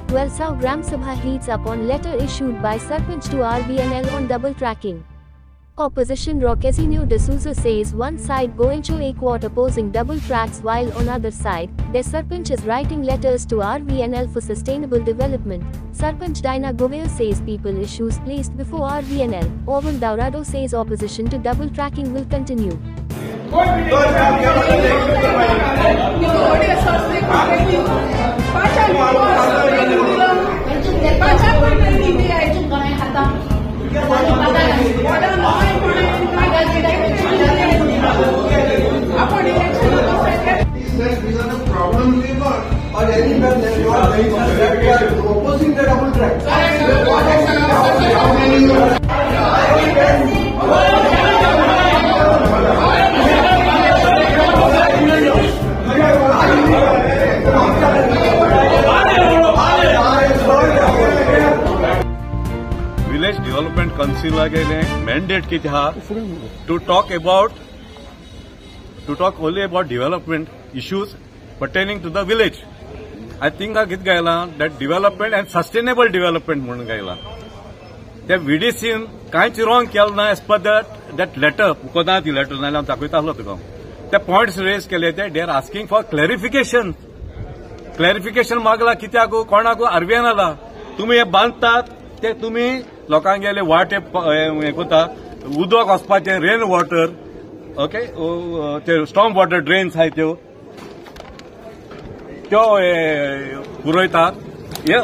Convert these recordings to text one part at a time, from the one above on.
Velasau Gram Sabha heats up on letter issued by Sarpanch to RVNL on double tracking. Opposition Roquezinho de Souza says one side Goencho A Quart opposing double tracks while on other side, their Sarpanch is writing letters to RVNL for sustainable development. Sarpanch Dina Govea says people issues placed before RVNL. Oval Daurado says opposition to double tracking will continue. Problem we got or any that you are opposing the double track. Village Development Council ने mandate की था to talk only about development issues pertaining to the village. I think git gaila that development and sustainable development म्हणून gaila. त्या VDCन कांयच wrong केलं ना as per that letter. कोणा ती letter नाल्यार दाखयता आसलो तुका. त्या points raise केले ते they are asking for clarification. Clarification मागला कित्याक कोणाक RVNL तुम्ही हे बांधतात ते तुम्ही लोकांक गेले वाटे हे कोता उदक वचपाचे रेन वॉटर ओके ते स्टॉर्म वॉटर ड्रेन्स आहाय त्यो पुरयतात.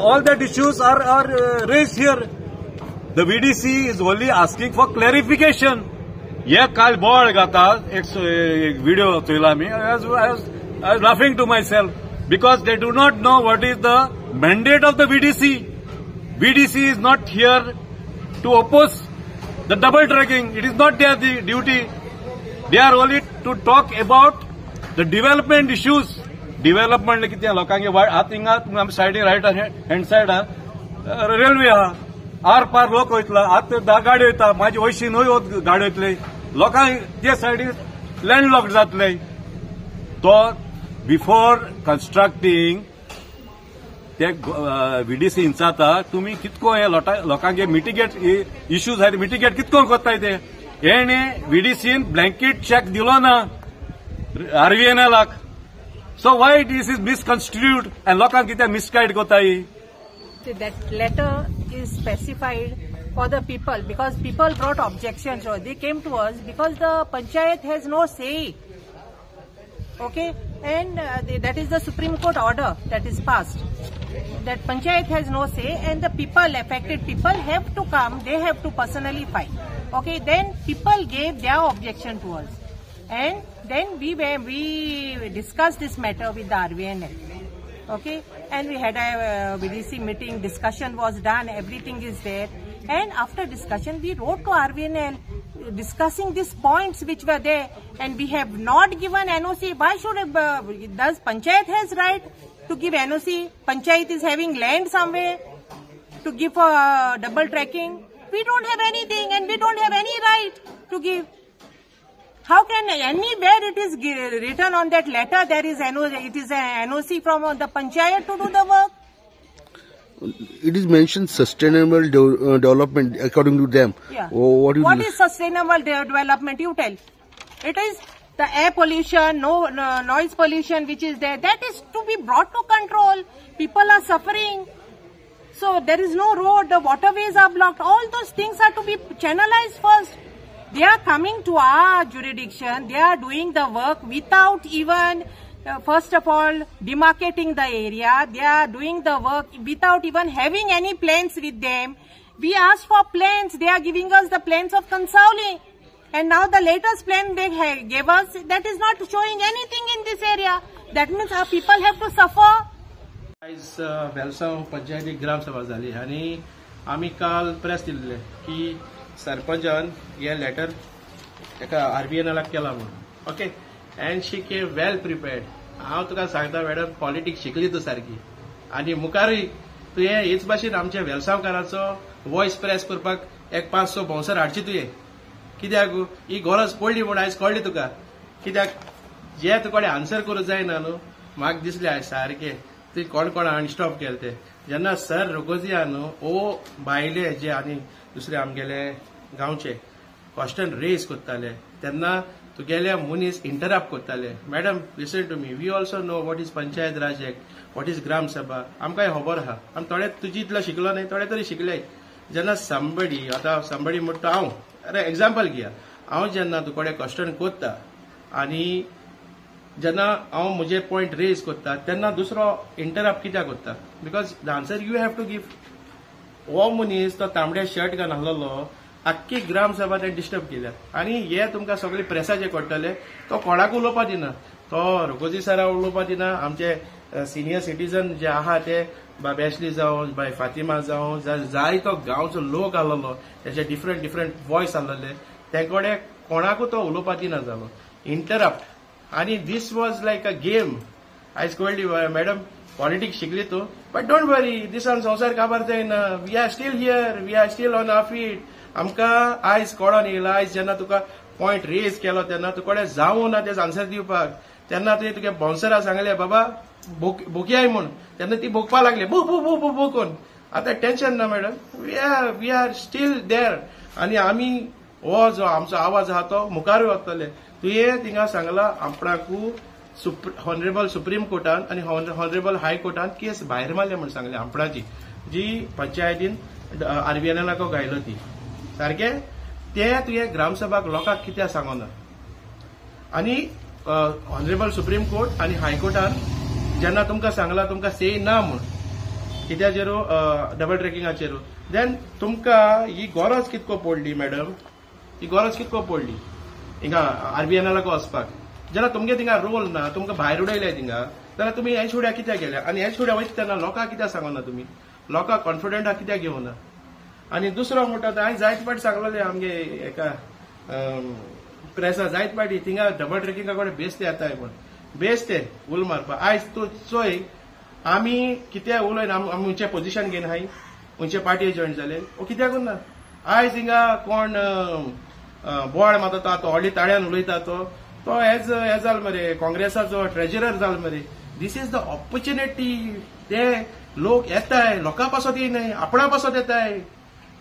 All that issues are raised here. The VDC is only asking for clarification. हे काल बोर्ड घाता एक व्हिडिओ चोयला मी. I was laughing to myself because they do not know what is the mandate of the VDC. VDC is not here to oppose the double tracking. It is not their duty. They are only to talk about the development issues. Development किती लोकांगे हात हिंगा तुम्ही साइडीन right hand side railway आहा R पार लोक वयतला आतां गाडी वयता माझी वयशी न्हय वत गाडी वयतले लोकांक ते साइडीन लँडलॉक्ड जातले. तो बिफोर कन्स्ट्रक्टिंग ते VDC इंचाता तुम्ही कितको हे लोकांगे मिटिगेट इश्यूज आहाय मिटिगेट कितको कोत्ताय ते हेणे VDCन ब्लँकेट चेक दिलो ना RVNLक. So why this is misconstrued and lokan kitya misguide kotai? That letter is specified for the people because people brought objections. So they came to us because the panchayat has no say. Okay, and that is the Supreme Court order that is passed. That panchayat has no say, and the people, affected people, have to come. They have to personally fight. Okay, then people gave their objection to us. And then we discussed this matter with the RVNL. Okay, and we had a VDC meeting, discussion was done, everything is there. And after discussion, we wrote to RVNL discussing these points which were there, and we have not given NOC. Why should does Panchayat has right to give NOC? Panchayat is having land somewhere to give for double tracking. We don't have anything, and we don't have any right to give. How can anywhere it is written on that letter there is it is a NOC from the panchayat to do the work? It is mentioned sustainable development according to them. Yeah. What is sustainable development? You tell. It is the air pollution, noise pollution which is there. That is to be brought to control. People are suffering. So there is no road, the waterways are blocked. All those things are to be channelized first. They are coming to our jurisdiction. They are doing the work without even, first of all, demarcating the area. They are doing the work without even having any plans with them. We asked for plans. They are giving us the plans of Consauli. And now the latest plan they gave us, that is not showing anything in this area. That means our people have to suffer. आज वेलसाव पंचायती ग्राम सभा जाली आणि आम्ही काल press दिल्ले की सरपंचान हे letter एका RVNLक केला म्हणून. Okay, end she came well prepared. हांव तुका सांगता मॅडम, पॉलिटिक्स शिकली तू सारकी आणि मुखारूय तुवें हेच भाशेन आमच्या वेलसावकाराचो वॉयस प्रेस करपाक एक 500 भोंवसर हाडची तुवें. कित्याक ही गरज पडली म्हूण आयज कळ्ळी तुका. कित्याक जे तुका आन्सर करूंक जायना न्हू. म्हाका दिसलें आयज सारकें ते कोण हांणी स्टॉप केले ते जेन्ना सर रोगोजियान ओ भायले जे आनी दुसरे आमगेले गांवचे क्वेश्चन रेज करताले तेन्ना तुगेले मनीस इंटरप्ट करताले. Madam listen to me, we also know what is Panchayat Raj Act, what is Gram Sabha, आमकां खबर आहा. आमी थोडे तुजी इतलो शिकलो नाही, थोडे तरी शिकले. जेन्ना समबडी म्हणटा हांव, अरे एक्झाम्पल घेया, हांव जेन्ना तुकडे क्वेश्चन करता आनी जेन्ना हांव म्हजे पॉयंट रेज करता तेन्ना दुसरो इंटरप्ट कित्याक करता? Because the answer you have to give. हो मनीस तो तांबडे शर्ट घालून आसलेलो आख्खी ग्राम सभा ते डिस्टर्ब केल्या आनी हे तुमकां सगळे प्रेसाचे कळटले. तो कोणाक उलोवपा दिना, तो रोगोजी सराक उलोवपा दिना. आमचे सिनियर सिटीजन जे आहा ते बाय बेशली जावं बाय फातिमा जावं जायतो गांवचो लोक आसलेलो, तेचे डिफरंट वॉयस आसलेले, तेंकडे कोणाकूच तो उलोवपा दिना जालो. इंटरप्ट आनी दीस वॉज लायक अ गेम. आयज कळ्ळी मॅडम पॉलिटिक्स शिकली तूं, बट डोंट वरी, दिसान संवसार काबार जायना. We are still here, we are still on our feet. आमकां आयज कळोन येयला, आयज जेन्ना तुका पॉयंट रेज केलो तेन्ना तुकडे जावं ना तेच आन्सर दिवपाक, तेन्ना तुवें तुगे बाउन्सराक सांगले बाबा बोकयाय म्हूण, तेन्ना ती बोकपा लागली बू बू बू बू बू कोण. आतां टेन्शन ना मॅडम, वी आर स्टील देर. आनी आमी हो जो आमचो आवाज आहा तो मुखारूय वतले. तुवें थिंगा सांगला आपणाकू हॉनरेबल सुप्रीम कोर्टान आनी हॉनरेबल हाय कोर्टान केस भायर मारले म्हूण सांगले आपणाची, जी पंचायतीन आरबीएनएलाक गायलो ती. सारखे ते तुवें ग्रामसभाक लोकांक कित्याक सांगना? आनी हॉनरेबल सुप्रीम कोर्ट आनी हायकोर्टान जेन्ना तुमकां सांगला तुमकां से ना म्हूण कित्याचेरू डबल ट्रॅकिंगाचेरू, देन तुमकां ही गरज कितको पडली मॅडम? ही गरज कितको पडली हिंगा आरबीएनएलाक वचपाक? जेन्ना तुमगे थिंगा रोल ना, तुमकां भायर उडयले थिंगा, जाल्यार तुमी हेच फुड्या कित्याक गेल्या? आनी हेच फुड्या वयता तेन्ना लोकांक कित्याक सांगना तुमी? लोकांक कॉन्फिडंटा कित्याक घेवना? आनी दुसरो म्हणटा तो हांवें जायते फावटी सांगलेले आमगे एका प्रेसा जायते फावटी थिंगा डबल ट्रॅकिंगा कडेन बेस्ते येताय म्हूण. बेस्ते उल मारपा. आयज तूं चोय आमी कित्याक उलयन आमी खंयचें पोजिशन घेवन हाय, खंयचे पार्टी जॉयन जाले, कित्याक ना? आयज हिंगा कोण बोवाळ मारता तो व्हडली ताळ्यान उलयता तो हेज हे जाल मरे काँग्रेसाचो ट्रेजरर जाल मरे. This is the opportunity. ते लोक येताय, लोकां पासत येयनाय, आपणा पासत येताय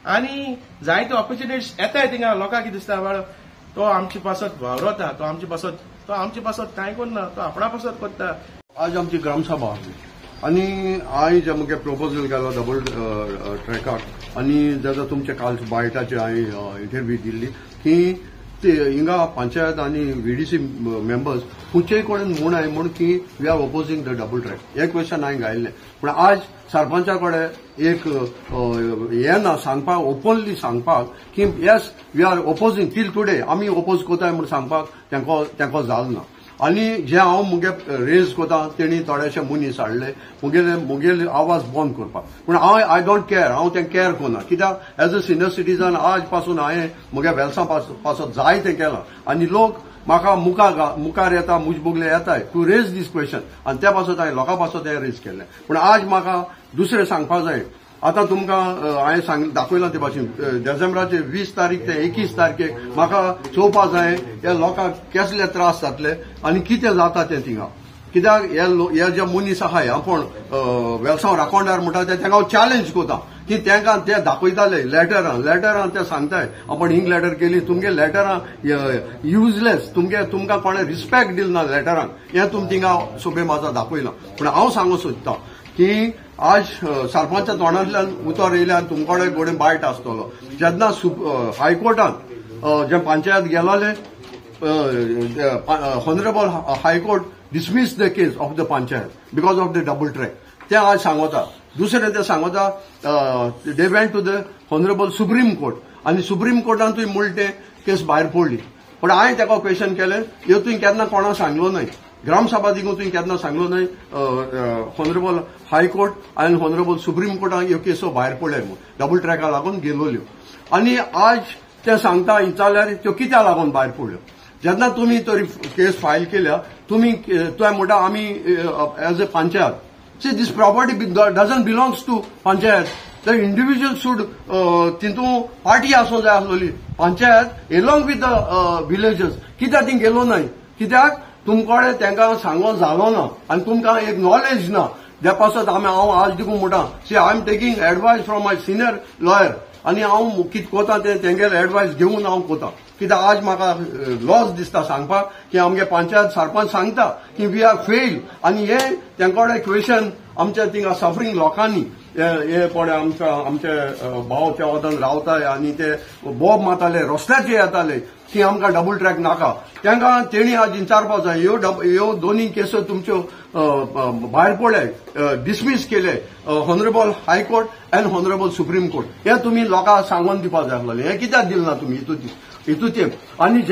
आनी जायते ऑपॉर्च्युनिटीज येताय थिंगा. लोकांक कितें दिसता बाळ तो आमचे पासत वावरता, तो आमचे पासत कांय करना, तो आपणा पासत करता. आज आमची ग्रामसभा आसली आनी आयज आमगे प्रपोजल केलो डबल ट्रॅकाक आनी जाता तुमचे काल बायटाचे हांवें इंटरव्यू दिल्ली की ते हिंगा पंचायत आनी व्हीडीसी मेंबर्स खंयचेय कोणेन म्हूण हांवें म्हूण की we are opposing the double track. हे क्वेश्चन हांवें घायल्लें, पूण आज सरपंचा कडेन एक हें ना सांगपाक, ओपनली सांगपाक की yes we are opposing till today, आमी ओपोज कोताय म्हूण सांगपाक तेंको जाल ना. आनी जे हांव मुगे रेज कोता तेणी थोडेशे मनीस हाडले मुगेले आवाज बंद करपाक, पूण हांव आय डोंट केअर, हांव तें केअर कोना. कित्याक एज अ सिनियर सिटीजन आज पासून हांवें मुगे वेल्सां पासून जायतें केलां आनी लोक म्हाका मुखार येता, मुजबुगले येताय टू रेज दीस क्वेश्चन आनी त्या पासून हांवें लोकां पासून तें रेज केलें. पूण आज म्हाका दुसरें सांगपाक जाय. आतां तुमकां हांवें दाखयलां ते भाशेन डिसेंबराचे 20 तारीख ते 21 तारखेक म्हाका चोवपाक जाय हे लोकांक कसले त्रास जातले आनी कितें जाता तें थिंगा. कित्याक हे जे मनीस आहाय आपण वेलसांव राखोंडार म्हणटा तेंका हांव चॅलेंज कोता की तेंकां ते दाखयताले लेटरां ते सांगताय आपण हिंग लेटर केली, तुमगे लेटरां युजलेस, तुमकां कोणें रिस्पेक्ट दिलना लेटरांक, हें तुमी थिंगा सोबे म्हाजो दाखयलां. पूण हांव सांगूंक सोदतां की आज सरपंचा तोंडांतल्यान उतर येयल्यान तुमकडे गोडे बायट आसतलो. जेन्ना हायकोर्टान जे पंचायत गेलोले honourable high court dismiss the case of the panchayat because of the double track. ते आज सांगता. दुसरे ते सांगता they went to the honorable Supreme Court आणि सुप्रीम कोर्टान तुवें मुळटे केस भायर पडली. पण हांवें ताका क्वेश्चन केलें ह्यो तुवें केन्ना कोणाक सांगलो न्हय, ग्रामसभा दिगून तुवें केन्ना सांगलो न्हय हॉनरेबल हायकोर्ट आनी हॉनरेबल सुप्रीम कोर्टान ह्यो केसो भायर पडले म्हूण डबल ट्रॅका लागून गेलोल्यो. आनी आज ते सांगता जाल्यार त्यो कित्याक लागून भायर पडल्यो. जेन्ना तुमी तरी केस फायल केल्या तुमी म्हणटा आमी as a panchayat see this property doesn't belongs to panchayat. The individual should तितून पार्टी आसूंक जाय आसलोली. Panchayat along with the villagers कित्याक ती गेलो न्हय, कित्याक तुमकडे तेंकां सांगून जालो ना आनी तुमकां एक नॉलेज ना. पासत हांव आज देखून म्हणटा सी I am taking advice from my senior lawyer आनी हांव कितें कोता तें तेंगेर एडवायस घेवन हांव कोता कित्याक आज म्हाका लॉस दिसता सांगपाक की आमगे पंचायत सरपंच सांगता की वी आर फेल आनी हे तेंकोडे क्वेश्चन आमच्या थिंगा सफरींग लोकांनी हे पळय आमचे भाव त्या वतान रावताले आनी ते बोब मारताले रस्त्याचेर येताले की आमकां डबल ट्रॅक नाका तांकां तेणी आज विचारपाक जाय ह्यो दोनूय केसो तुमच्यो भायर पडले डिसमीस केले honourable high court end honourable supreme court हे तुमी लोकांक सांगून दिवपाक जाय आसलें हे कित्याक दिलें ना तुमी हितून आनी